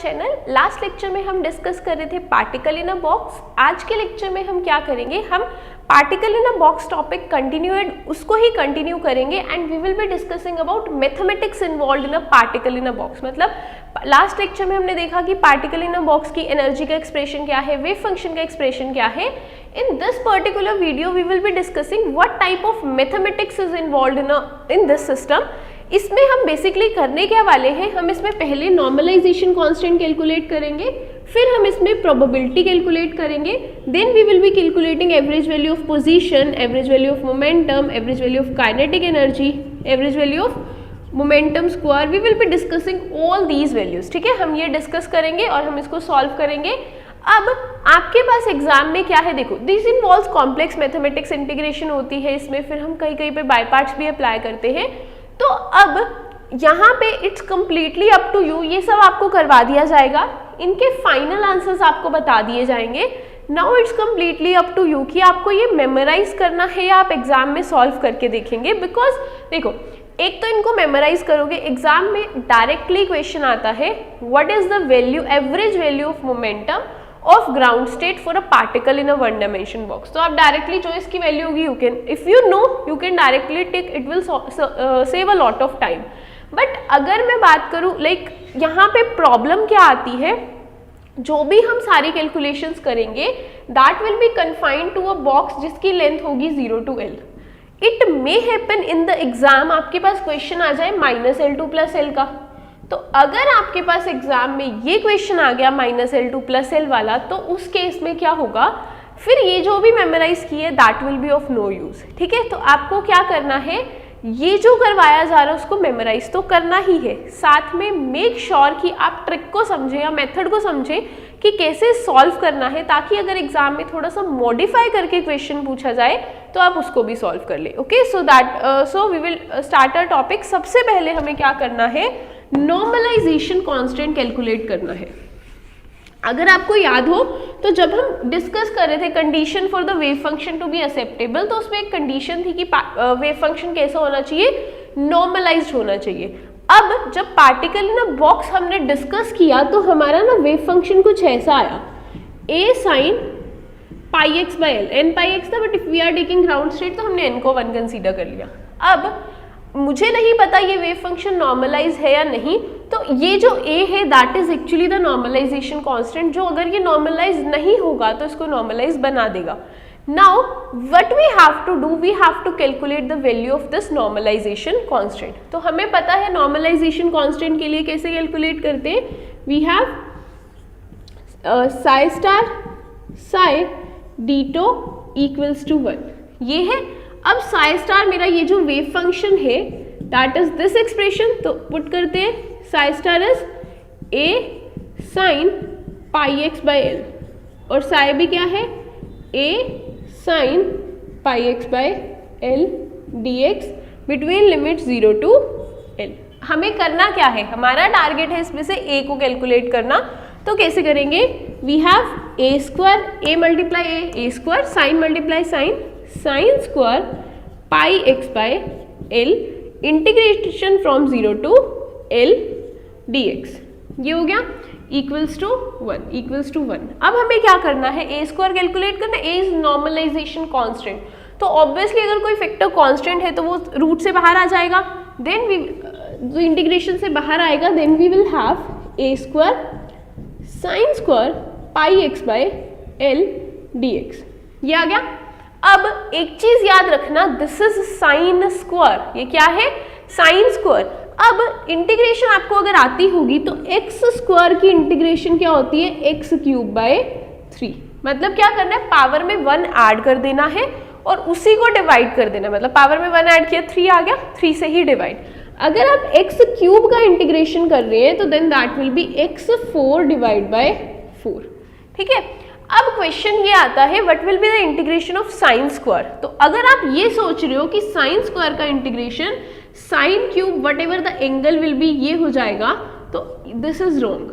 Channel. Last lecture में हम discuss कर रहे थे पार्टिकल इन अ बॉक्स। आज के लेक्चर में हम क्या करेंगे, हम particle in a box topic उसको ही कंटिन्यू करेंगे and we will be discussing about mathematics involve in a particle in a box. मतलब लास्ट लेक्चर में हमने देखा कि पार्टिकल इन अ बॉक्स की एनर्जी का एक्सप्रेशन क्या है, वेव फंक्शन का एक्सप्रेशन क्या है। In this particular video we will be discussing what type of mathematics is involve in this system. इसमें हम बेसिकली करने क्या वाले हैं, हम इसमें पहले नॉर्मलाइजेशन कांस्टेंट कैलकुलेट करेंगे, फिर हम इसमें प्रोबेबिलिटी कैलकुलेट करेंगे, then we will be calculating average value of position, average value of momentum, average value of kinetic energy, average value of momentum square. We will be discussing all these values. ठीक है, हम ये discuss करेंगे और हम इसको solve करेंगे। अब आपके पास एग्जाम में क्या है, देखो this involves complex mathematics, integration होती है इसमें, फिर हम कहीं कहीं पे बाय पार्ट्स भी अप्लाई करते हैं। तो अब यहाँ पे it's completely up to you, ये सब आपको करवा दिया जाएगा, इनके फाइनल आंसर्स आपको बता दिए जाएंगे। Now it's completely up to you कि आपको ये मेमोराइज करना है या आप एग्जाम में सॉल्व करके देखेंगे। बिकॉज देखो, एक तो इनको मेमोराइज करोगे, एग्जाम में डायरेक्टली क्वेश्चन आता है what is the value, average value of momentum of ground state for a particle in a one dimension box. तो आप डायरेक्टली जो इसकी वैल्यू होगी, you can if you know you can directly take, it will save a lot of time. But अगर मैं बात करूँ like यहाँ पे प्रॉब्लम क्या आती है, जो भी हम सारी कैलकुलेशंस करेंगे that will be confined to a box जिसकी लेंथ होगी 0 to L। It may happen in the exam आपके पास क्वेश्चन आ जाए -L2 + L का। तो अगर आपके पास एग्जाम में ये क्वेश्चन आ गया -L2 + L वाला, तो उस केस में क्या होगा, फिर ये जो भी मेमोराइज किए that will be of no use. ठीक है, तो आपको क्या करना है, ये जो करवाया जा रहा है उसको मेमोराइज तो करना ही है, साथ में मेक श्योर कि आप ट्रिक को समझें या मेथड को समझें कि कैसे सॉल्व करना है, ताकि अगर एग्जाम में थोड़ा सा मॉडिफाई करके क्वेश्चन पूछा जाए तो आप उसको भी सॉल्व कर ले। Okay, so we will start a topic. सबसे पहले हमें क्या करना है, नॉर्मलाइजेशन कांस्टेंट कैलकुलेट करना है। अगर आपको याद हो तो जब हम डिस्कस कर रहे थे condition for the wave function to be acceptable, तो उसमें एक कंडीशन थी कि वेव फंक्शन कैसा होना चाहिए, नॉर्मलाइज्ड होना चाहिए। अब जब पार्टिकल इन अ बॉक्स हमने डिस्कस किया तो हमारा ना वेव फंक्शन कुछ ऐसा आया, a sin πx/L, n πx था, but if we are taking ground state तो हमने n को 1 कंसीडर कर लिया। अब मुझे नहीं पता ये वेव फंक्शन नॉर्मलाइज है या नहीं, तो ये जो a है that is actually the normalisation constant, जो अगर ये नॉर्मलाइज नहीं होगा तो इसको नॉर्मलाइज बना देगा। Now what we have to do, we have to calculate the value of this normalization constant. तो हमें पता है नॉर्मलाइजेशन कांस्टेंट के लिए कैसे कैलकुलेट करते हैं, we have psi star psi dτ equals to 1, ये है। अब psi स्टार मेरा ये जो वेव फंक्शन है दैट इज दिस एक्सप्रेशन, तो पुट करते हैं psi star is a sin πx/L और psi भी क्या है, a sin πx/L dx between limit 0 to L। हमें करना क्या है, हमारा टारगेट है इसमें से a को कैलकुलेट करना। तो कैसे करेंगे, we have a square, a multiply a square, sine multiply sine square πx/L integration from 0 to L dx, ये हो गया इक्वल्स टू 1। अब हमें क्या करना है, a स्क्वायर कैलकुलेट करना, a इज नॉर्मलाइजेशन कांस्टेंट। तो ऑब्वियसली अगर कोई फैक्टर कांस्टेंट है तो वो रूट से बाहर आ जाएगा, देन वी जो इंटीग्रेशन से बाहर आएगा, then we will have a square sine square πx/L dx, ये आ गया। अब एक चीज याद रखना, दिस इज साइन स्क्वायर, ये क्या है, साइन स्क्वायर। अब इंटीग्रेशन आपको अगर आती होगी तो एक्स स्क्वायर की इंटीग्रेशन क्या होती है, x³ 3। मतलब क्या करना है, पावर में 1 ऐड कर देना है और उसी को डिवाइड कर देना, मतलब पावर में 1 ऐड किया 3 आ गया, 3 से ही डिवाइड। अगर आप x³ का इंटीग्रेशन कर रहे हैं तो then that will B x4/4। ठीक है, अब क्वेश्चन ये आता है what will be the integration of sine square. तो अगर आप ये सोच रहे हो कि साइन स्क्वायर का integration sine cube what ever the angle will be ये हो जाएगा, तो दिस इज रॉन्ग।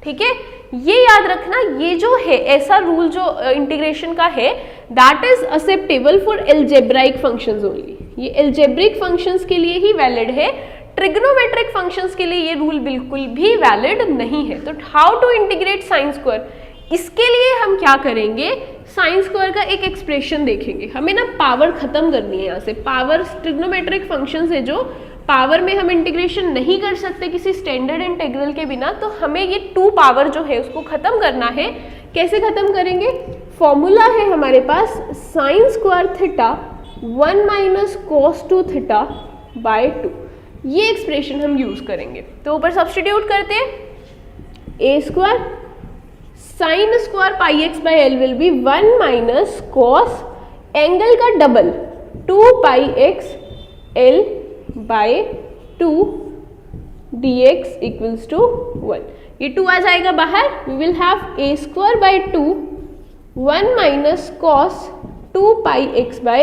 ठीक है, ये याद रखना, ये जो है ऐसा रूल जो इंटीग्रेशन का है that is acceptable for algebraic functions only, ये एल्जेब्रिक फंक्शंस के लिए ही वैलिड है। ट्रिग्नोमेट्रिक फंक्शंस के लिए ये रूल बिल्कुल भी वैलिड नहीं है। तो how to integrate sine square, इसके लिए हम क्या करेंगे, साइन स्क्वायर का एक एक्सप्रेशन देखेंगे। हमें ना पावर खत्म करनी है यहाँ से, पावर ट्रिग्नोमेट्रिक फंक्शंस है जो पावर में हम इंटीग्रेशन नहीं कर सकते किसी स्टैंडर्ड इंटीग्रल के बिना, तो हमें ये 2 पावर जो है उसको खत्म करना है। कैसे खत्म करेंगे, फॉर्मूला है हमारे पास sine square theta 1 minus cos 2 theta by 2, ये एक्सप्रेशन हम यूज करेंगे। तो ऊपर सब्स्टिट्यूट करते हैं, A square sine square pi x by L will be 1 minus cos angle का double 2 pi x L by 2 dx equals to 1। ये 2 आ जाएगा बाहर, we will have A square by 2 1 minus cos 2 pi x by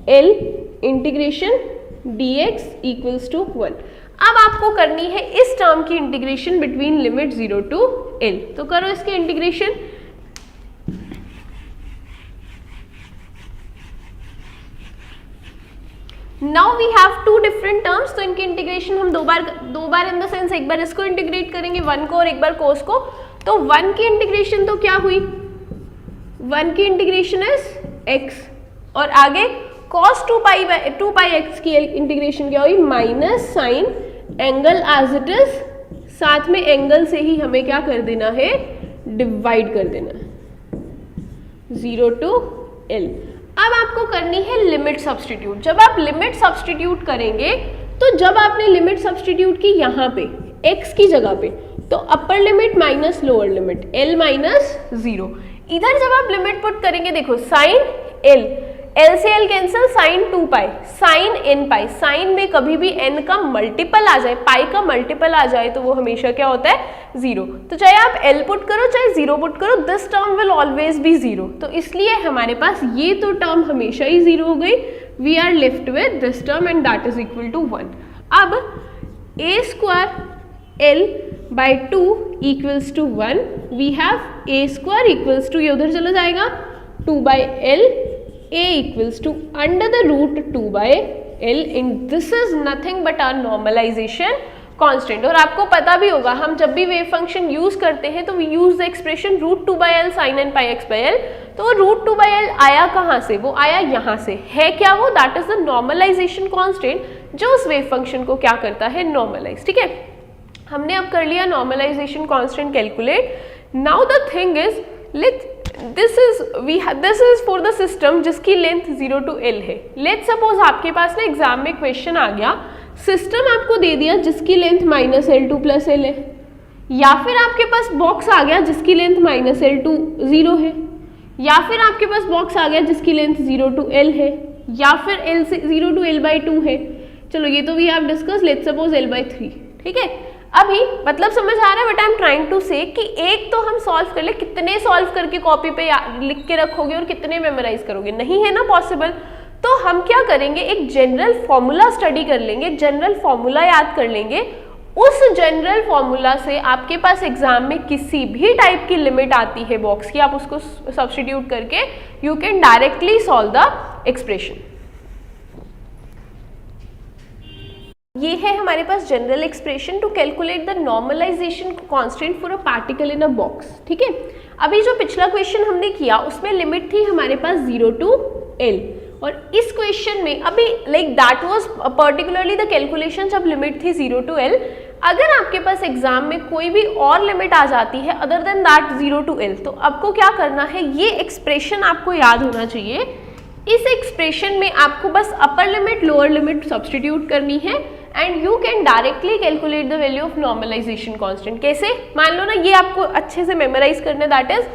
L integration dx equals to 1। अब आपको करनी है इस टर्म की integration between limit 0 to l, तो करो इसके integration. Now we have 2 different terms, तो इनकी इंटीग्रेशन हम दो बार इन द सेंस एक बार इसको इंटीग्रेट करेंगे 1 को और एक बार cos को। तो 1 की इंटीग्रेशन तो क्या हुई, 1 की इंटीग्रेशन इज x, और आगे cos 2 पाई x की इंटीग्रेशन क्या हुई, minus sine angle as it is, साथ में एंगल से ही हमें क्या कर देना है, डिवाइड कर देना 0 टू l। अब आपको करनी है लिमिट सब्स्टिट्यूट। जब आप लिमिट सब्स्टिट्यूट करेंगे, तो जब आपने लिमिट सब्स्टिट्यूट की यहाँ पे x की जगह पे, तो upper limit minus lower limit l minus 0, इधर जब आप लिमिट पुट करेंगे, देखो साइन l से l cancel, sine 2 pi sine n pi, sine में कभी भी n का मल्टीपल आ जाए, पाई का मल्टीपल आ जाए तो वो हमेशा क्या होता है, 0। तो चाहे आप l पुट करो चाहे 0 पुट करो, this term will always B 0। तो इसलिए हमारे पास ये तो टर्म हमेशा ही 0 हो गई, we are left with this term and that is equal to 1। अब a square l by 2 equals to 1, we have a square equals to, ये उधर चला जाएगा 2 by l, a equals to under the root 2 by l, and this is nothing but our normalization constant। और आपको पता भी होगा, हम जब भी वेव फंक्शन यूज करते हैं तो we use the expression root 2 by l sin n pi x by l। तो root 2 by l आया कहाँ से, वो आया यहाँ से, है क्या वो, that is the normalization constant जो उस वेव फंक्शन को क्या करता है, नॉर्मलाइज। ठीक है, हमने अब कर लिया normalization constant calculate. Now the thing is, this is for the system जिसकी लेंथ 0 टू l है। लेट सपोज आपके पास ना एग्जाम में क्वेश्चन आ गया, सिस्टम आपको दे दिया जिसकी length minus l2 plus l है, या फिर आपके पास बॉक्स आ गया जिसकी लेंथ माइनस l2 0 है, या फिर आपके पास बॉक्स आ गया जिसकी लेंथ 0 टू l है, या फिर l से 0 टू l बाई 2 है। चलो ये तो we have discuss, let suppose l by 3। ठीक है, अभी मतलब समझ आ रहा है, but I am trying to say कि एक तो हम सॉल्व कर ले, कितने सॉल्व करके कॉपी पे लिख के रखोगे और कितने मेमोराइज करोगे, नहीं है ना पॉसिबल। तो हम क्या करेंगे, एक जनरल फॉर्मूला स्टडी कर लेंगे, जनरल फॉर्मूला याद कर लेंगे। उस जनरल फॉर्मूला से आपके पास एग्जाम में किसी भी टाइप की लिमिट आती है बॉक्स की, आप उसको सब्स्टिट्यूट करके you can directly solve the expression. ये है हमारे पास general expression to calculate the normalisation constant for a particle in a box. ठीक है, अभी जो पिछला क्वेश्चन हमने किया उसमें लिमिट थी हमारे पास 0 टू l, और इस क्वेश्चन में अभी like that was particularly the calculation जब लिमिट थी 0 टू l। अगर आपके पास एग्जाम में कोई भी और लिमिट आ जाती है other than that 0 to l, तो आपको क्या करना है, ये एक्सप्रेशन आपको याद होना चाहिए। इस एक्सप्रेशन में आपको बस upper limit lower limit substitute करनी है and you can directly calculate the value of normalisation constant. कैसे, मान लो ना, ये आपको अच्छे से मेमोराइज करना, that is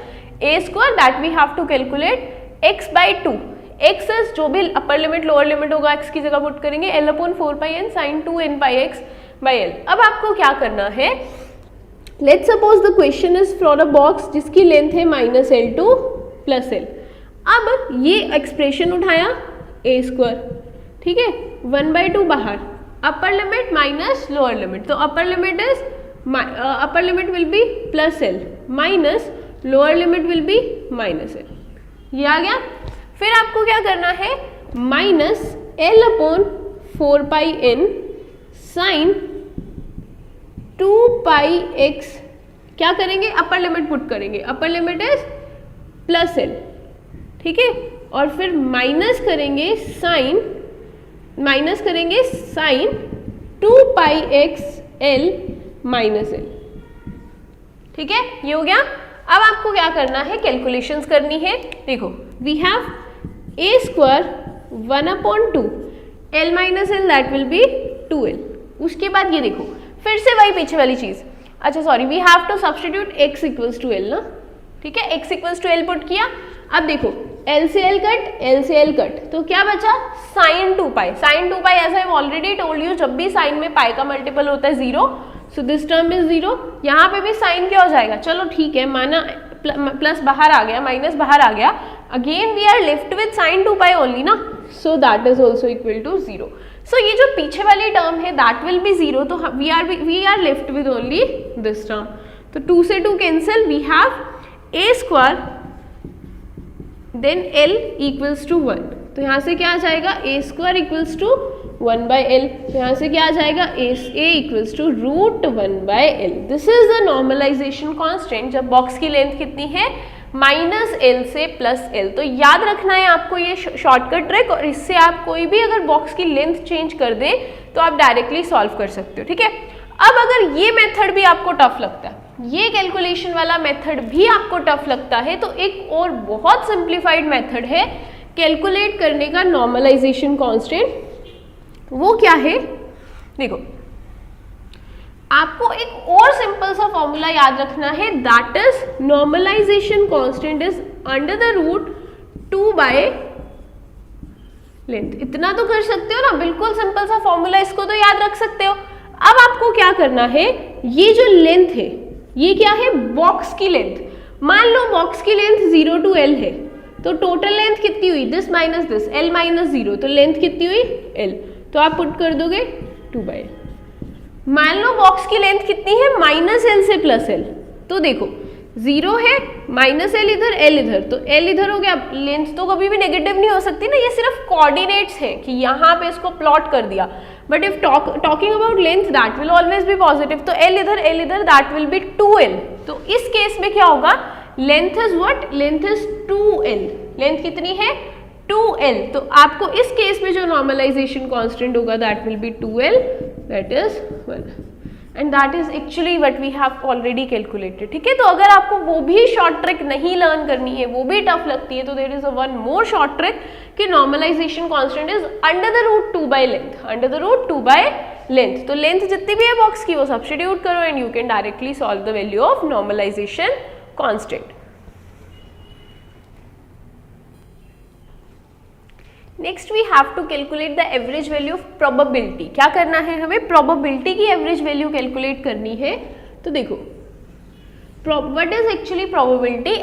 a square that we have to calculate x by 2। x is जो भी अपर लिमिट लोअर लिमिट होगा, x की जगह पुट करेंगे l upon 4 pi n sine 2 n pi x by l। अब आपको क्या करना है, let suppose the question is for a box जिसकी लेंथ है माइनस l2 प्लस l। अब ये एक्सप्रेशन उठाया a स्क्वायर, ठीक है, 1 बाई 2 बाहर, upper limit minus lower limit, तो upper limit will be plus l minus lower limit will be minus l। ये आ गया। फिर आपको क्या करना है, minus l upon 4 pi n sine 2 pi x, क्या करेंगे, अपर लिमिट पुट करेंगे, upper limit is plus l, ठीक है, और फिर माइनस करेंगे sine 2 pi x l minus l, ठीक है, ये हो गया। अब आपको क्या करना है, कैलकुलेशंस करनी है। देखो we have a square 1/2 l minus l, that will be 2l। उसके बाद ये देखो फिर से वही पीछे वाली चीज, अच्छा sorry, we have to substitute x equals to l ना, ठीक है, x equals to l put किया। अब देखो l से l कट, l से l कट, तो क्या बचा, sine 2 pi. Sine 2 pi as I have already told you, जब भी साइन में पाई का मल्टीपल होता है 0, सो दिस टर्म इज 0। यहाँ पे भी साइन क्या हो जाएगा, चलो ठीक है, माना प्लस बाहर आ गया, माइनस बाहर आ गया, again we are left with sine 2 pi only ना, so that is also equal to 0। सो ये जो पीछे वाली टर्म है दैट विल बी 0, तो we are left with only this term. तो 2 से 2 cancel, we have a square then l equals to 1, तो यहाँ से क्या आ जाएगा, a square equals to 1/l, तो यहाँ से क्या आ जाएगा, a equals to √1/l। This is the normalisation constant जब बॉक्स की लेंथ कितनी है, -l से +l। तो याद रखना है आपको ये शॉर्टकट ट्रिक, और इससे आप कोई भी अगर बॉक्स की लेंथ चेंज कर दें तो आप डायरेक्टली सॉल्व कर सकते हो, ठीक है। अब अगर ये मेथड भी आपको टफ लगता है, ये कैलकुलेशन वाला मेथड भी आपको टफ लगता है, तो एक और बहुत सिंप्लीफाइड मेथड है कैलकुलेट करने का नॉर्मलाइजेशन कांस्टेंट। वो क्या है, देखो आपको एक और सिंपल सा फॉर्मूला याद रखना है, that is normalization constant is under the root 2 by length. इतना तो कर सकते हो ना, बिल्कुल सिंपल सा फॉर्मूला, इसको तो याद रख सकते हो। अब आपको क्या करना है, ये जो लेंथ है ये क्या है, बॉक्स की लेंथ। मान लो बॉक्स की लेंथ 0 to l है, तो टोटल लेंथ कितनी हुई, this minus this, l minus 0, तो लेंथ कितनी हुई l, तो आप पुट कर दोगे 2/l। मान लो बॉक्स की लेंथ कितनी है, -l से +l, तो देखो 0 है, -l इधर, l इधर, तो l इधर हो गया। लेंथ तो कभी भी नेगेटिव नहीं हो सकती ना, ये सिर्फ कोऑर्डिनेट्स है कि यहाँ पे इसको प्लॉट कर दिया, but if talking about length that will always be positive, तो l इधर दैट विल बी 2l। तो इस केस में क्या होगा, length is what, length is 2l, length कितनी है 2l। तो आपको इस केस में जो नॉर्मलाइजेशन कांस्टेंट होगा that will be 2l, that is 1, and that is actually what we have already calculated, ठीक है। तो अगर आपको वो भी शॉर्ट ट्रिक नहीं लर्न करनी है, वो भी टफ लगती है, तो there is a one more short trick कि normalisation constant is under the root 2 by length, under the root 2 by length. तो लेंथ जितनी भी है बॉक्स की वो सब्स्टिट्यूट करो and you can directly solve the value of normalisation constant. Next we have to calculate the average value of probability. क्या करना है हमें, प्रोबेबिलिटी की एवरेज वैल्यू कैलकुलेट करनी है। तो देखो what is actually probability,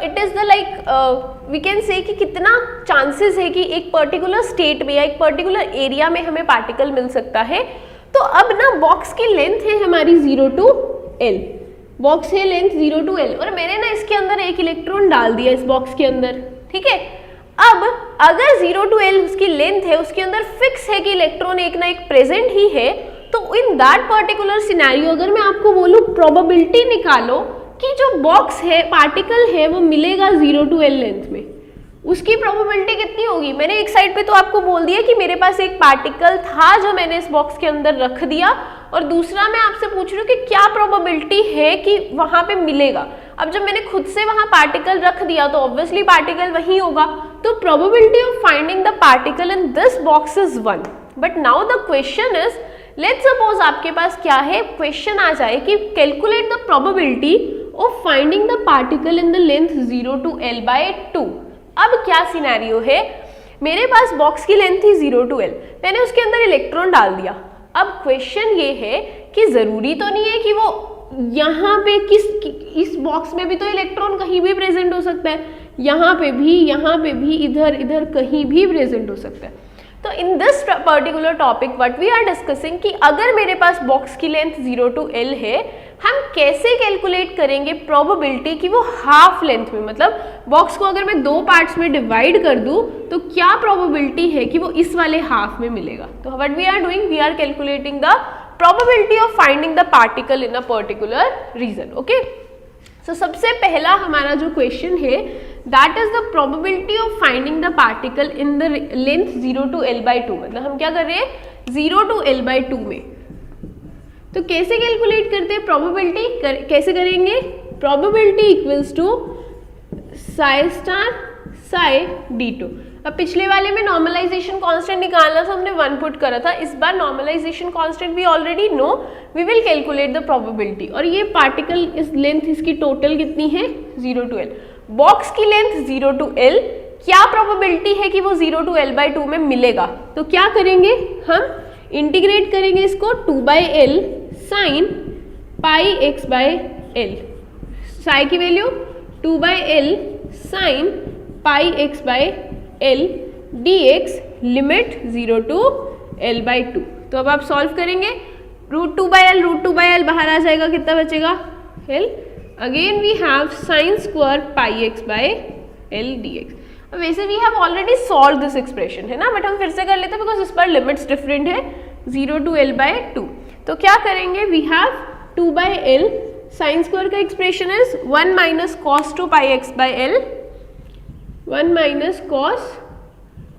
it is the like we can say कि कितना चांसेस है कि एक पर्टिकुलर स्टेट में या एक पर्टिकुलर एरिया में हमें पार्टिकल मिल सकता है। तो अब ना बॉक्स की लेंथ है हमारी 0 to l, बॉक्स है लेंथ 0 to l, और मैंने ना इसके अंदर एक इलेक्ट्रॉन डाल दिया इस बॉक्स के अंदर, ठीक है। अब अगर 0 to l उसकी लेंथ है, उसके अंदर फिक्स है कि इलेक्ट्रॉन एक ना एक प्रेजेंट ही है, तो इन दैट पर्टिकुलर सिनेरियो अगर मैं आपको बोलूं प्रोबेबिलिटी निकालो कि जो बॉक्स है, पार्टिकल है, वो मिलेगा 0 to l लेंथ में, उसकी प्रोबेबिलिटी कितनी होगी। मैंने एक साइड पे तो आपको बोल दिया कि मेरे पास एक पार्टिकल था जो मैंने इस बॉक्स के अंदर रख दिया, और दूसरा मैं आपसे पूछ रही हूँ कि क्या प्रोबेबिलिटी है कि वहां पे मिलेगा। अब जब मैंने खुद से वहां पार्टिकल रख दिया तो ऑब्वियसली पार्टिकल वही होगा, तो probability of finding the particle in this box is 1। But now the question is, let's suppose आपके पास क्या है, क्वेश्चन आ जाए कि calculate the probability of finding the particle in the length 0 to l/2। अब क्या सिनेरियो है, मेरे पास बॉक्स की लेंथ थी 0 to l, मैंने उसके अंदर इलेक्ट्रॉन डाल दिया। अब क्वेश्चन ये है कि जरूरी तो नहीं है कि वो यहाँ पे इस बॉक्स में भी तो इलेक्ट्रॉन कहीं भी प्रेजेंट हो सकता है, यहाँ पे भी, इधर कहीं भी प्रेजेंट हो सकता है। तो in this particular topic what we are discussing कि अगर मेरे पास बॉक्स की लेंथ 0 to l है, हम कैसे कैलकुलेट करेंगे प्रोबेबिलिटी कि वो हाफ लेंथ में, मतलब बॉक्स को अगर मैं 2 पार्ट्स में डिवाइड कर दूं तो क्या प्रोबेबिलिटी है कि वो इस वाले हाफ में मिलेगा। तो what we are doing, we are calculating the probability of finding the particle in a particular region. Okay, so सबसे पहला हमारा जो क्वेश्चन है that is the probability of finding the particle in the length 0 to l/2, मतलब हम क्या कर रहे हैं 0 to l/2 में। तो कैसे कैलकुलेट करते हैं प्रोबेबिलिटी, कैसे करेंगे, probability equals to psi star psi d2। अब पिछले वाले में नॉर्मलाइजेशन कांस्टेंट निकालना था, हमने 1 पुट करा था, इस बार normalisation constant we already know, we will calculate the probability. और ये पार्टिकल इस लेंथ इसकी टोटल कितनी है 0 to l, बॉक्स की लेंथ 0 to l, क्या प्रोबेबिलिटी है कि वो 0 to l/2 में मिलेगा। तो क्या करेंगे, हम इंटीग्रेट करेंगे इसको 2/l sine pi x/l, Sai की value 2/l sine pi x/l dx limit 0 to l/2। तो अब आप सॉल्व करेंगे, √2/l बाहर आ जाएगा, कितना बचेगा l, again we have sine square pi x/l dx। वैसे we have already solve this expression है ना, बट हम फिर से कर लेते हैं बिकॉज इस पर लिमिट्स डिफरेंट है 0 to l/2। तो क्या करेंगे, we have 2/l sine square का expression is 1 minus cos 2 pi x/l, 1 minus cos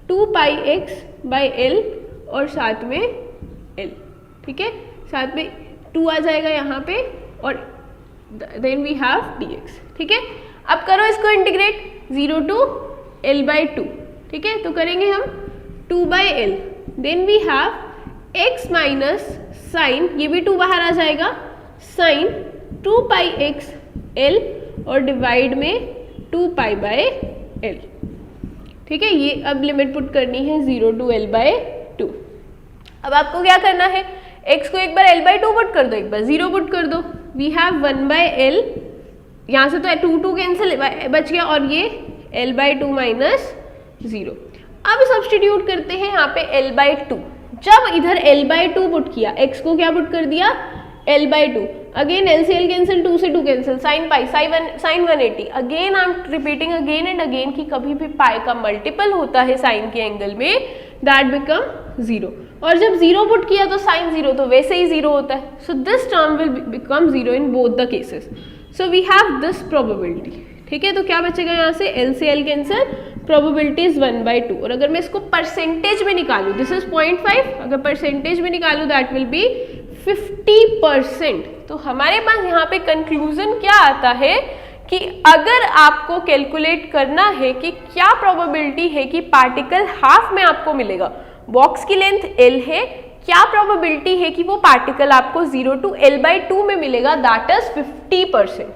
2 pi x/l और साथ में l, ठीक है, साथ में 2 आ जाएगा यहाँ पे और देन वी हैव dx, ठीक है। अब करो इसको इंटीग्रेट 0 to l/2, ठीक है, तो करेंगे हम 2/l, then we have x minus sine, ये भी 2 बाहर आ जाएगा, साइन 2 पाई x/l और डिवाइड में 2 पाई/l, ठीक है। ये अब लिमिट पुट करनी है 0 to l/2। अब आपको क्या करना है, x को एक बार l/2 पुट कर दो, एक बार 0 पुट कर दो, वी हैव 1/l, यहाँ से तो 2 कैंसिल बच गया और ये l/2 माइनस 0। अब सब्सटीट्यूट करते हैं यहाँ पे l/2, जब इधर l/2 पुट किया, x को क्या पुट कर दिया l/2, अगेन l से l कैंसिल, 2 से 2 cancel, sine pi sine 180, again I am repeating again and again कि कभी भी पाई का मल्टीपल होता है साइन के एंगल में दैट बिकम 0, और जब 0 पुट किया तो साइन 0 तो वैसे ही 0 होता है, so this term will become 0 in both the cases. So we have this probability, ठीक है। तो क्या बचेगा यहाँ से, l से l कैंसिल, प्रोबेबिलिटी इज 1/2, और अगर मैं इसको परसेंटेज में निकालूँ, दिस इज 0.5, अगर परसेंटेज में निकालूँ दैट विल बी 50%। तो हमारे पास यहाँ पे कंक्लूजन क्या आता है कि अगर आपको कैलकुलेट करना है कि क्या प्रोबेबिलिटी है कि पार्टिकल हाफ में आपको मिलेगा, बॉक्स की लेंथ l है, क्या प्रोबेबिलिटी है कि वो पार्टिकल आपको 0 to l/2 में मिलेगा, दैट इज 50%,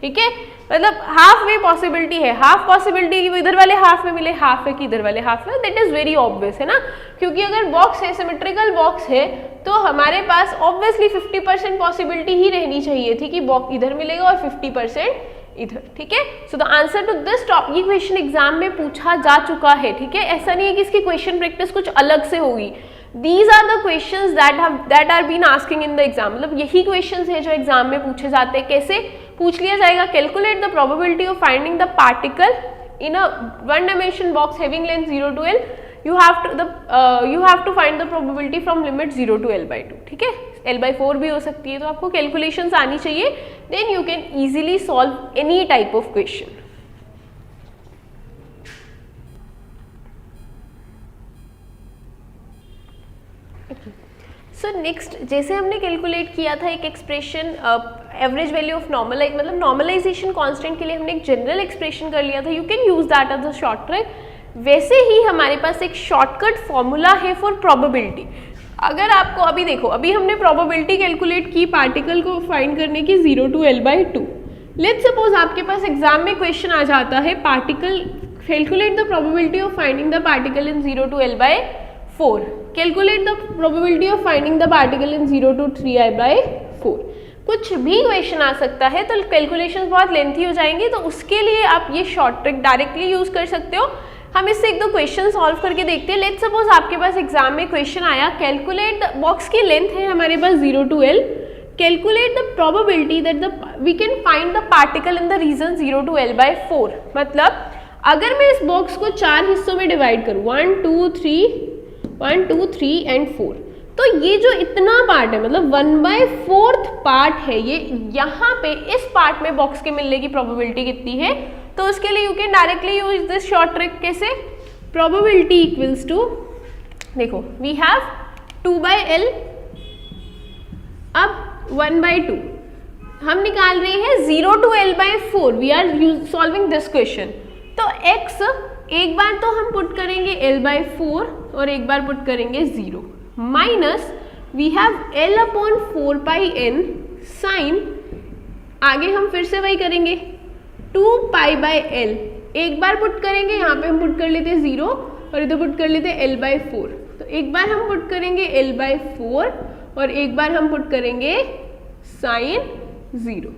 ठीक है। मतलब हाफ में पॉसिबिलिटी है, हाफ पॉसिबिलिटी कि वो इधर वाले हाफ में मिले, हाफ है कि इधर वाले हाफ में, दैट इज वेरी ऑब्वियस है ना, क्योंकि अगर बॉक्स है, सिमेट्रिकल बॉक्स है, तो हमारे पास ऑब्वियसली 50% पॉसिबिलिटी ही रहनी चाहिए थी कि बॉक्स इधर मिलेगा और 50% इधर, ठीक है। So the answer to this topic, ये क्वेश्चन एग्जाम में पूछा जा चुका है, ठीक है, ऐसा नहीं है कि इसकी क्वेश्चन प्रैक्टिस कुछ अलग से होगी। These are the questions that are been asking in the exam, मतलब यही क्वेश्चंस है जो एग्जाम में पूछे जाते हैं। कैसे पूछ लिया जाएगा, calculate the probability of finding the particle in a 1 dimension box having length 0 to l, you have to find the probability from limit 0 to l/2, ठीक है, l/4 भी हो सकती है, तो आपको कैलकुलेशंस आनी चाहिए, then you can easily solve any type of question। So next, जैसे हमने कैलकुलेट किया था एक expression average value of normalize, मतलब नॉर्मलाइजेशन कांस्टेंट के लिए हमने एक जनरल एक्सप्रेशन कर लिया था, you can use that as a short trick. वैसे ही हमारे पास एक शॉर्टकट फॉर्मूला है फॉर प्रोबेबिलिटी। अगर आपको अभी देखो, अभी हमने प्रोबेबिलिटी कैलकुलेट की पार्टिकल को फाइंड करने की 0 to l/2। लेट्स सपोज आपके पास एग्जाम में क्वेश्चन आ जाता है, particle calculate the probability of finding the particle in 0 to l/4, calculate the probability of finding the particle in 0 to 3i/4। कुछ भी क्वेश्चन आ सकता है, तो कैलकुलेशंस बहुत लेंथी हो जाएंगी, तो उसके लिए आप ये शॉर्ट ट्रिक डायरेक्टली यूज कर सकते हो। हम इससे एक दो क्वेश्चन सॉल्व करके देखते हैं। लेट्स सपोज आपके पास एग्जाम में क्वेश्चन आया, कैलकुलेट द बॉक्स की लेंथ है हमारे पास 0 to l, calculate the probability that we can find the particle in the region 0 to L/4। मतलब अगर मैं इस बॉक्स को 4 हिस्सों में डिवाइड करूँ 1 2 3 एंड 4, तो ये जो इतना पार्ट है मतलब 1/4 पार्ट है ये, यहाँ पे इस पार्ट में बॉक्स के मिलने की प्रोबेबिलिटी कितनी है? तो उसके लिए you can directly use this short trick. कैसे? प्रोबेबिलिटी इक्वल्स टू, देखो वी हैव 2/L, अब 1/2 हम निकाल रहे हैं 0 to L/4। We are solving this question. तो x एक बार तो हम पुट करेंगे L/4 और एक बार पुट करेंगे 0, minus we have L/4πn sign, आगे हम फिर से वही करेंगे 2π/L, एक बार पुट करेंगे, यहाँ पे हम पुट कर लेते हैं 0 और इधर पुट कर लेते हैं L/4। तो एक बार हम पुट करेंगे L/4 और एक बार हम पुट करेंगे साइन 0।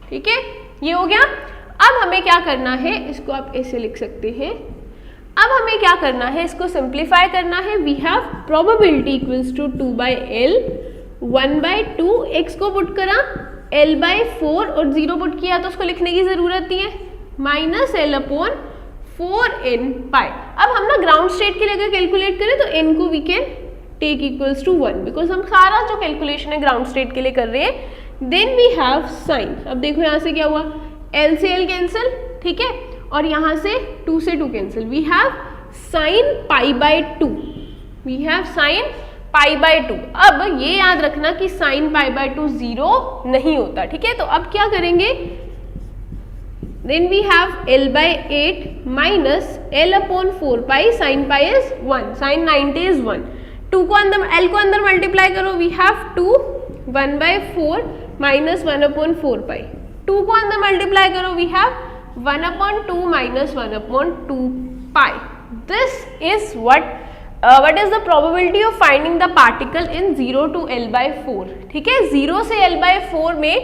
ठीक है, ये हो गया। अब हमें क्या करना है, इसको आप ऐसे लिख सकते हैं। अब हमें क्या करना है, इसको सिंप्लीफाई करना है। We have probability equals to 2/L 1/2, x को पुट करा L/4 और 0 पुट किया तो उसको लिखने की जरूरत नहीं है, माइनस L/4n पाई। अब हम ना ग्राउंड स्टेट के लिए अगर कैलकुलेट करें तो n को we can take equals to 1, because हम सारा जो कैलकुलेशन है ग्राउंड स्टेट के लिए कर रहे हैं। देन वी हैव साइन, अब देखो यहाँ से क्या हुआ, L से L कैंसिल, ठीक है, और यहाँ से 2 से 2 cancel. We have sine π/2, we have sine π/2। अब ये याद रखना कि साइन π/2 0 नहीं होता, ठीक है। तो अब क्या करेंगे, then we have L/8 minus L/4π, sine π is 1, sine 90 is 1। 2 को अंदर, L को अंदर मल्टीप्लाई करो, वी हैव 2 1/4 माइनस 1/4π। 2 को अंदर मल्टीप्लाई करो, we have 1/2 minus 1/2π। This is what is the probability of finding the particle in 0 to L/4। ठीक है, 0 से L/4 में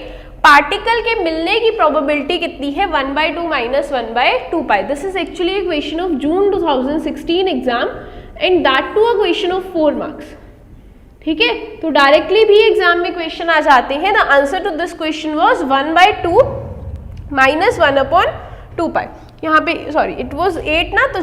पार्टिकल के मिलने की प्रोबेबिलिटी कितनी है, 1/2 minus 1/2π। This is actually a question of June 2016 exam and that too a question of 4 marks. ठीक है, तो डायरेक्टली भी एग्जाम में क्वेश्चन आ जाते हैं। The answer to this question was 1/2 minus 1/2π। यहाँ पे सॉरी इट वाज 8 ना, तो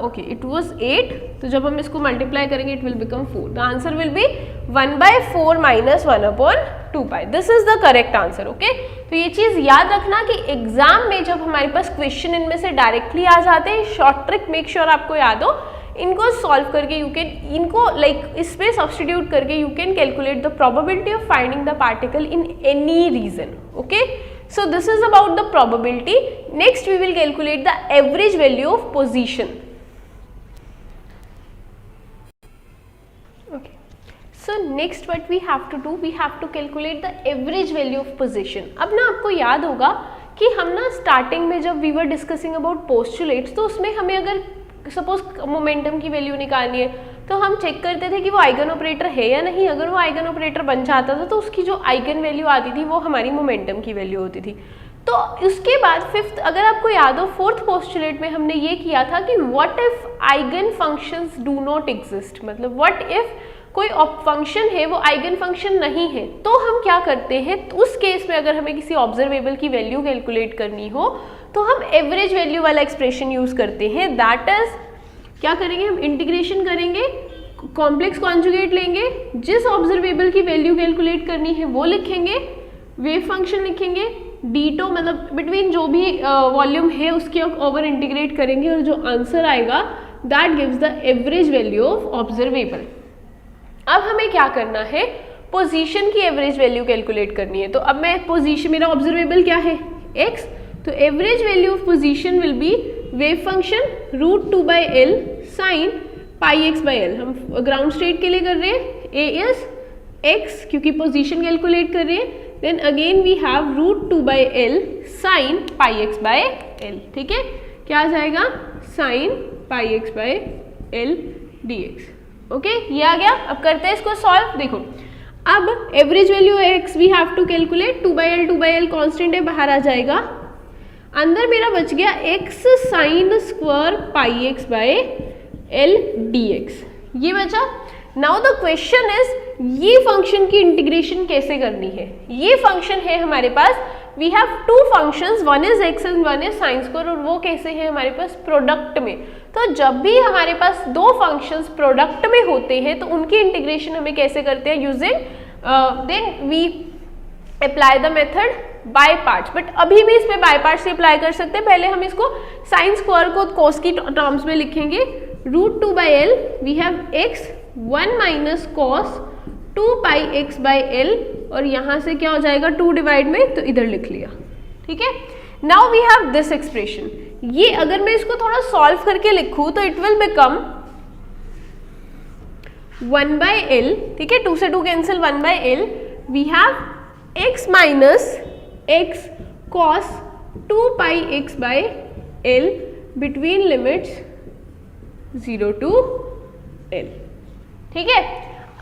ओके इट वाज 8, तो जब हम इसको मल्टीप्लाई करेंगे it will become 4। The answer will be 1/4 minus 1/2π। This is the correct answer. Okay, तो ये चीज याद रखना कि एग्जाम में जब हमारे पास क्वेश्चन इनमें से डायरेक्टली आ जाते हैं, शॉर्ट ट्रिक मेक श्योर आपको याद हो, इनको सॉल्व करके यू कैन, इनको लाइक इस पे सब्स्टिट्यूट करके you can calculate the probability of finding the particle in any region. Okay, so this is about the probability. Next we will calculate the average value of position. Okay, so next what we have to do, we have to calculate the average value of position. अब ना आपको याद होगा कि हम ना starting में जब we were discussing about postulates, तो उसमें हमें अगर सपोज मोमेंटम की वैल्यू निकालनी है तो हम चेक करते थे कि वो आइगन ऑपरेटर है या नहीं। अगर वो आइगन ऑपरेटर बन जाता था तो उसकी जो आइगन वैल्यू आती थी वो हमारी मोमेंटम की वैल्यू होती थी। तो उसके बाद फिफ्थ, अगर आपको याद हो, फोर्थ पोस्टुलेट में हमने ये किया था कि what if eigen functions do not exist, मतलब व्हाट इफ कोई फंक्शन है वो आइगन फंक्शन नहीं है, तो हम क्या करते हैं, तो उस केस में अगर हमें किसी ऑब्जर्वेबल की वैल्यू कैलकुलेट करनी हो तो हम एवरेज वैल्यू वाला एक्सप्रेशन यूज करते हैं। दैट इज क्या करेंगे, हम इंटीग्रेशन करेंगे, कॉम्प्लेक्स कॉन्जुगेट लेंगे, जिस ऑब्जर्वेबल की वैल्यू कैलकुलेट करनी है वो लिखेंगे, वेव फंक्शन लिखेंगे, डीटो मतलब बिटवीन जो भी वॉल्यूम है उसके ओवर इंटीग्रेट करेंगे और जो आंसर आएगा that gives the average value of observable. अब हमें क्या करना है, पोजीशन की एवरेज वैल्यू कैलकुलेट करनी है। तो अब मैं पोजीशन, मेरा ऑब्जर्वेबल क्या है x, तो average value of position will be wave function √2/L sine πx/L। हम ग्राउंड स्टेट के लिए कर रहे हैं, a इज x क्योंकि पोजीशन कैलकुलेट कर रहे हैं, then again we have √2/L sine πx/L। ठीक है, क्या आ जाएगा, साइन πx/L dx। ओके, ये आ गया। अब करते हैं इसको सॉल्व। देखो, अब average value x we have to calculate, 2/L constant है, बाहर आ जाएगा, अंदर मेरा बच गया x sign square πx/L dx, ये बचा। नाउ द क्वेश्चन इज ये फंक्शन की इंटीग्रेशन कैसे करनी है। ये फंक्शन है हमारे पास, we have two functions, one is X and one is sine square, और वो कैसे है हमारे पास प्रोडक्ट में। तो जब भी हमारे पास दो फंक्शंस प्रोडक्ट में होते हैं तो उनकी इंटीग्रेशन हमें कैसे करते हैं, using then we apply the method by parts. But अभी भी इस पे बाय पार्ट्स से अप्लाई कर सकते हैं। पहले हम इसको साइन स्क्वायर को कॉस की टर्म्स में लिखेंगे, root 2 by L, we have X 1 minus cos 2 pi x by L, और यहाँ से क्या हो जाएगा 2 डिवाइड में, तो इधर लिख लिया, ठीक है। Now we have this expression, ये अगर मैं इसको थोड़ा सॉल्व करके लिखूं तो it will become 1 by L, ठीक है, 2 से 2 cancel, 1 by L, we have x minus X cos 2 pi x by L between limits 0 to l, ठीक है।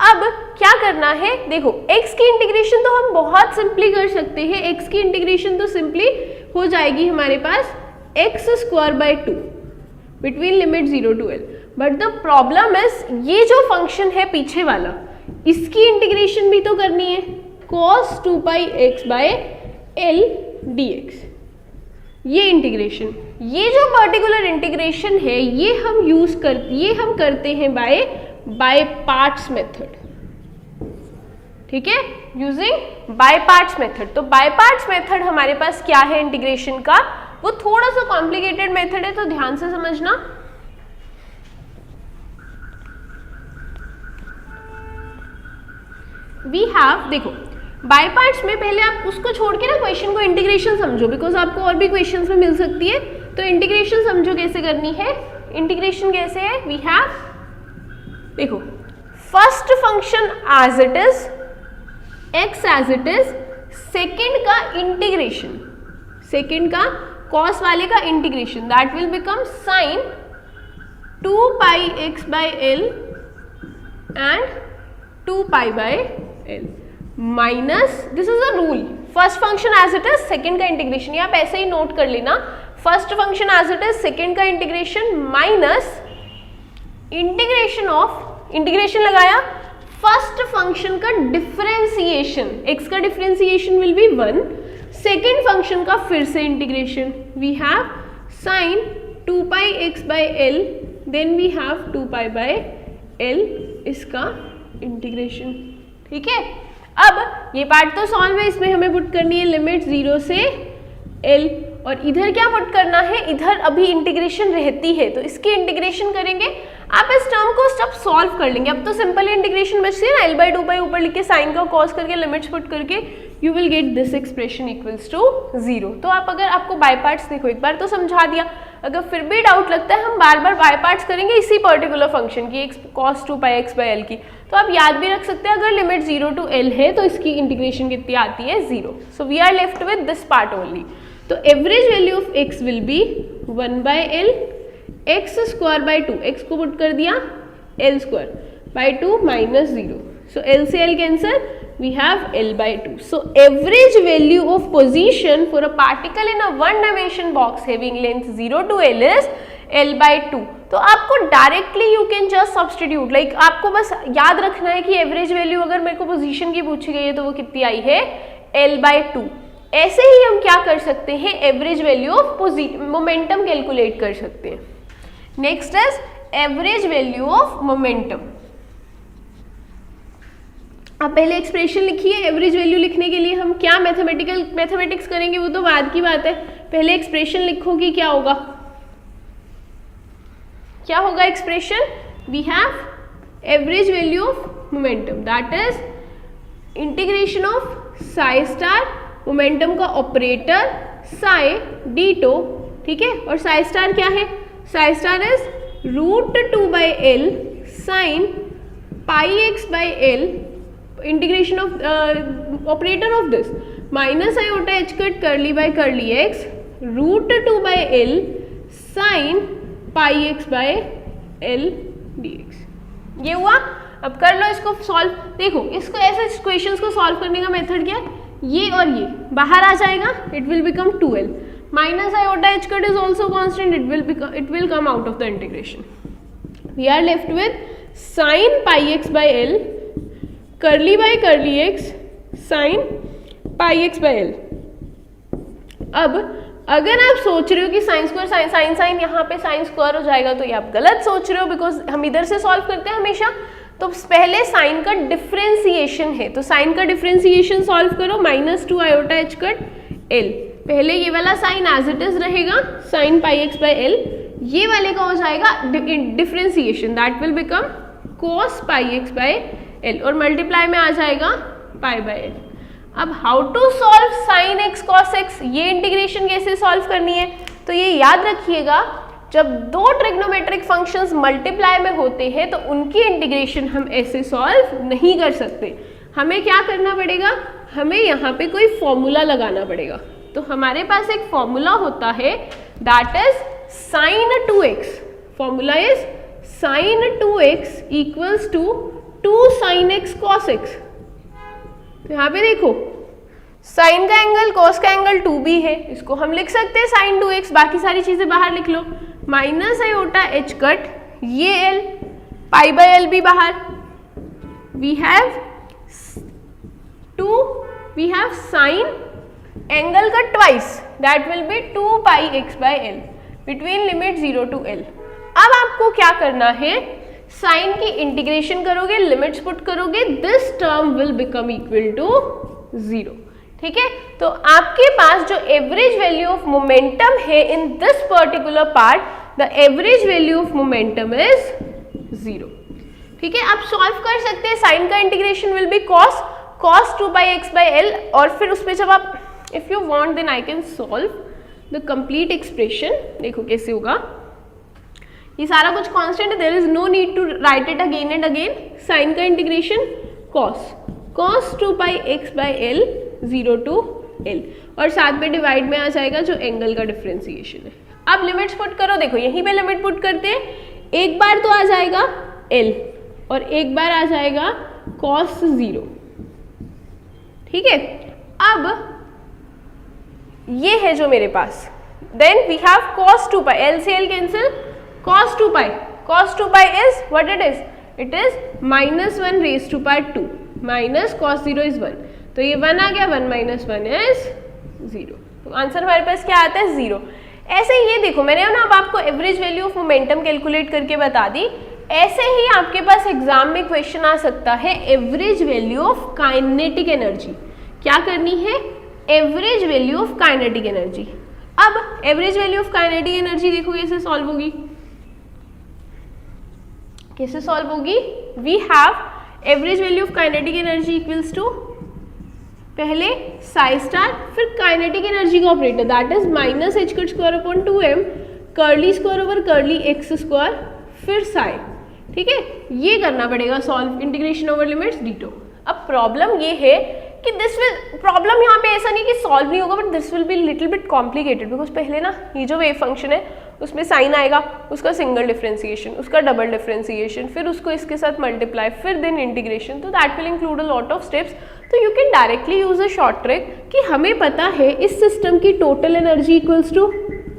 अब क्या करना है, देखो x की इंटीग्रेशन तो हम बहुत सिंपली कर सकते हैं, x की इंटीग्रेशन तो सिंपली हो जाएगी हमारे पास X square by 2 between limit 0 to l। But the problem is ये जो फंक्शन है पीछे वाला, इसकी इंटीग्रेशन भी तो करनी है, cos 2 pi x by L dx। ये इंटीग्रेशन, ये जो पर्टिकुलर इंटीग्रेशन है ये हम करते हैं बाय पार्ट्स मेथड, ठीक है, यूजिंग बाय पार्ट्स मेथड। तो बाय पार्ट्स मेथड हमारे पास क्या है इंटीग्रेशन का, वो थोड़ा सा कॉम्प्लिकेटेड मेथड है, तो ध्यान से समझना। वी हैव, देखो बाय पार्ट्स में पहले आप उसको छोड़ के ना क्वेश्चन को इंटीग्रेशन समझो, बिकॉज आपको और भी क्वेश्चंस में मिल सकती है। तो इंटीग्रेशन समझो कैसे करनी है। इंटीग्रेशन कैसे है, वी हैव, देखो first function as it is, X as it is, second का इंटीग्रेशन, सेकेंड का कॉस वाले का integration, that will become sine 2 pi x by L and 2 pi by L minus, this is a rule, first function as it is, second का integration, आप ऐसे ही note कर लेना, first function as it is, second का integration minus integration of, integration लगाया, first function का differentiation, x का differentiation will be 1, second function का फिर से integration, we have sine 2 pi x by L, then we have 2 pi by L, इसका integration, ठीक है। अब ये पार्ट तो सॉल्व है, इसमें हमें पुट करनी है लिमिट 0 से l, और इधर क्या पुट करना है, इधर अभी इंटीग्रेशन रहती है तो इसकी इंटीग्रेशन करेंगे। आप इस टर्म को सब सॉल्व कर लेंगे, अब तो सिंपल इंटीग्रेशन बचती है ना, l बाई 2 पाई ऊपर लिख के साइन का कॉस करके लिमिट्स पुट करके you will get this expression equals to 0। तो आप अगर आपको बाय पार्ट्स, देखो एक बार तो समझा दिया, अगर फिर भी डाउट लगता है हम बार बार बाय पार्ट्स करेंगे इसी पर्टिकुलर फंक्शन की, cos 2 pi x by L की, तो आप याद भी रख सकते हैं अगर लिमिट 0 to l है तो इसकी इंटीग्रेशन कितनी आती है, 0। So we are left with this part only. तो average value of x will be 1 by L, X square by 2, X को पुट कर दिया L square by 2 minus 0, so L से L cancel, we have L by 2. So average value of position for a particle in a one dimension box having length 0 to L is L by 2. तो आपको directly you can just substitute, like आपको बस याद रखना है कि average value अगर मेरे को पोजीशन की पूछी गई है तो वो कितनी आई है, L by 2। ऐसे ही हम क्या कर सकते हैं, average value of momentum calculate कर सकते हैं। Next is average value of momentum. आप पहले एक्सप्रेशन लिखिए, एवरेज वैल्यू लिखने के लिए हम क्या मैथमेटिक्स करेंगे वो तो बाद की बात है, पहले एक्सप्रेशन लिखोगी, क्या होगा, क्या होगा expression, we have average value of momentum that is integration of psi star, momentum का ऑपरेटर साई डी टो, ठीक है, और साई स्टार क्या है, psi star is root 2 by L sine pi x by L, integration of operator of this minus iota H cut curly by curly X root 2 by L sine pi x by L D X. ये हुआ। अब कर लो इसको solve. देखो इसको ऐसे questions को solve करने का मेथड क्या है, ये और ये बाहर आ जाएगा, it will become 2l minus iota H cut is also constant, it will come out of the integration. We are left with sine pi x by L curly by curly X sine pi x by L. अब अगर आप सोच रहे हो कि sine square sine sign यहाँ पे sine square हो जाएगा, तो ये आप गलत सोच रहे हो, बिकॉज हम इधर से सॉल्व करते हैं हमेशा। तो पहले साइन का डिफरेंशिएशन है, तो साइन का डिफरेंशिएशन सॉल्व करो, -2 आयोटा एच कट एल। पहले ये वाला साइन एज इट इज रहेगा, sine pi x by L. ये वाले का हो जाएगा differentiation, that will become cos pi x by L, और मल्टीप्लाई में आ जाएगा पाई बाय एल। अब how to solve sine x cos x, ये इंटीग्रेशन कैसे सॉल्व करनी है, तो ये याद रखिएगा, जब दो ट्रिग्नोमेट्रिक फंक्शंस मल्टीप्लाई में होते हैं तो उनकी इंटीग्रेशन हम ऐसे सॉल्व नहीं कर सकते। हमें क्या करना पड़ेगा, हमें यहाँ पे कोई फॉर्मूला लगाना पड़ेगा। तो हमारे पास एक फॉर्मूला होता है, that is sin 2x। Formula is sin 2x equals to 2 sin x cos x। तो यहाँ पे देखो, साइन का एंगल कॉस का एंगल 2b है, इसको हम लिख सकते हैं sin 2x, बाकी सारी चीजें बाहर लिख लो, माइनस आयोटा एच कट, ये l, पाई बाय एल भी बाहर, वी हैव साइन एंगल का twice, that will B 2 pi x by L between limit 0 to l। अब आपको क्या करना है, साइन की इंटीग्रेशन करोगे, लिमिट्स पुट करोगे, this term will become equal to 0। ठीक है, तो आपके पास जो एवरेज वैल्यू ऑफ मोमेंटम है in this particular part, the average value of momentum is 0। ठीक है, आप सॉल्व कर सकते हैं, साइन का integration will be cos 2 by x by l, और फिर उसमें जब आप if you want then I can solve the complete expression. देखो कैसे होगा, ये सारा कुछ कांस्टेंट है, there is no need to write it again and again. Sine का integration cos 2 by x by l 0 to l, और साथ में डिवाइड में आ जाएगा जो एंगल का डिफरेंशिएशन है। अब लिमिट्स पुट करो, देखो यहीं पे लिमिट पुट करते हैं, एक बार तो आ जाएगा l और एक बार आ जाएगा cos 0। ठीक है, अब ये है जो मेरे पास, then we have cos 2 pi, l से l cancel, cos 2 pi is what it is, it is -1 raised to power 2 minus cos 0 is 1, तो ये 1 आ गया, 1 minus 1 is 0, तो आंसर हमारे पास क्या आता है 0। ऐसे ये देखो, मैंने ना अब आपको average value of momentum calculate करके बता दी, ऐसे ही आपके पास एग्जाम में क्वेश्चन आ सकता है average value of kinetic energy. क्या करनी है, average value of kinetic energy. अब average value of kinetic energy देखो कैसे सॉल्व होगी, कैसे सॉल्व होगी, we have average value of kinetic energy equals to, पहले साई स्टार, फिर काइनेटिक एनर्जी का operator, that is minus H cut square upon 2m curly square over curly X square, फिर psi. ठीक है, ये करना पड़ेगा सॉल्व, इंटीग्रेशन ओवर लिमिट्स डी2। अब प्रॉब्लम ये है कि दिस विल, प्रॉब्लम यहाँ पे ऐसा नहीं कि सॉल्व नहीं होगा, but this will be little bit complicated, because पहले ना ये जो वेव फंक्शन है उसमें साइन आएगा, उसका सिंगल डिफरेंशिएशन, उसका डबल डिफरेंशिएशन, फिर उसको इसके साथ मल्टीप्लाई, फिर देन इंटीग्रेशन, तो that will include a lot of steps. तो you can directly use a short trick कि हमें पता है इस सिस्टम की total energy equals to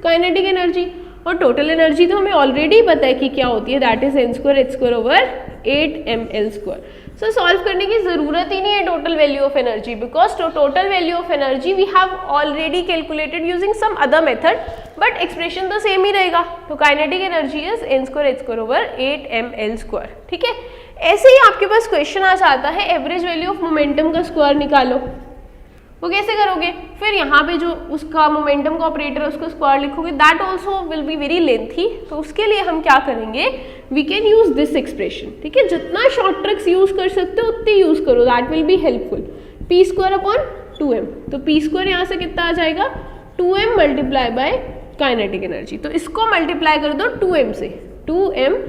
kinetic energy, और टोटल एनर्जी तो हमें ऑलरेडी पता है कि क्या होती है, that is n² over 8ml²। So solve करने की जरूरत ही नहीं है total value of energy, because total value of energy we have already calculated using some other method, but expression तो सेम ही रहेगा। तो kinetic energy is n² over 8ml²। ठीक है, ऐसे ही आपके पास क्वेश्चन आ जाता है एवरेज वैल्यू ऑफ मोमेंटम का स्क्वायर निकालो, वो कैसे करोगे, फिर यहाँ पे जो उसका मोमेंटम का ऑपरेटर है उसका स्क्वायर लिखोगे, that also will be very lengthy. तो उसके लिए हम क्या करेंगे, we can use this expression. ठीक है, जितना शॉर्ट ट्रिक्स यूज कर सकते हो उतनी यूज करो, that will be helpful. p² upon 2m, तो p² यहाँ से कितना आ जाएगा 2m multiply by kinetic energy, तो इसको मल्टीप्लाई कर दो 2m से, 2m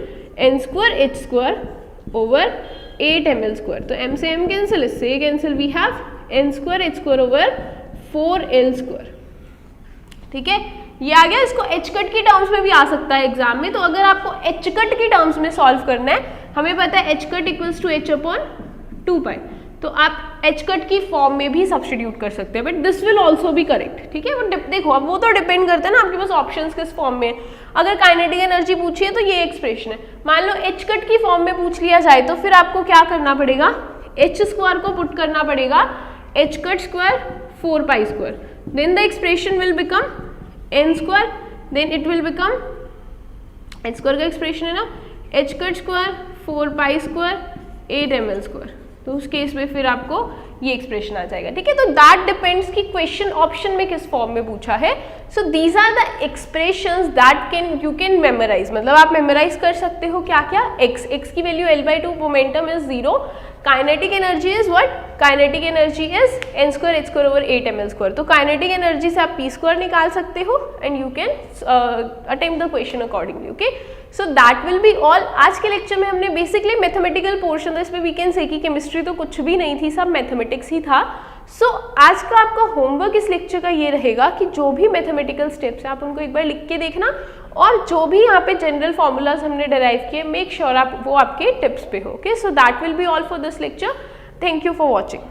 n² h² over 8ml², तो m से m कैंसिल, इससे ये cancel, we have n² h² over 4l²। ठीक है, ये आ गया। इसको h कट की टर्म्स में भी आ सकता है एग्जाम में, तो अगर आपको h कट की टर्म्स में सॉल्व करना है, हमें पता है h cut equals to h upon 2π, तो आप h कट की फॉर्म में भी सब्स्टिट्यूट कर सकते हैं, but this will also be correct. ठीक है, वो देखो अब वो तो डिपेंड करता है ना आपके पास ऑप्शंस किस फॉर्म में है। अगर काइनेटिक एनर्जी पूछिए तो ये एक्सप्रेशन है, मान लो h कट की फॉर्म में पूछ लिया जाए तो फिर आपको क्या करना पड़ेगा, एच स्क्वायर को पुट करना पड़ेगा, H cut square 4 pi square, then the expression will become N square, then it will become H square का एक्सप्रेशन है ना, H cut square 4 pi square 8 ml square. तो उस केस में फिर आपको ये एक्सप्रेशन आ जाएगा, ठीक है। तो दैट डिपेंड्स कि क्वेश्चन ऑप्शन में किस फॉर्म में पूछा है। So these are the expressions that you can memorise, मतलब आप मेमोराइज कर सकते हो क्या क्या, x की value L/2, momentum is 0, kinetic energy is what, kinetic energy is n square h square over 8 ml square. तो काइनेटिक एनर्जी से आप p स्क्वायर निकाल सकते हो and you can attempt the question accordingly, okay. So that will be all. आज के lecture में हमने बेसिकली मैथमेटिकल पोर्शन था, इसमें वी कैन से कि केमिस्ट्री तो कुछ भी नहीं थी, सब मैथमेटिक्स ही था। सो आज का आपका होमवर्क इस लेक्चर का ये रहेगा कि जो भी मैथमेटिकल स्टेप्स हैं आप उनको एक बार लिख के देखना, और जो भी यहाँ पे जनरल फॉर्मूलाज हमने डिराइव किए मेक श्योर आप वो आपके टिप्स पे हो, okay. So that will be all for this lecture. Thank you for watching.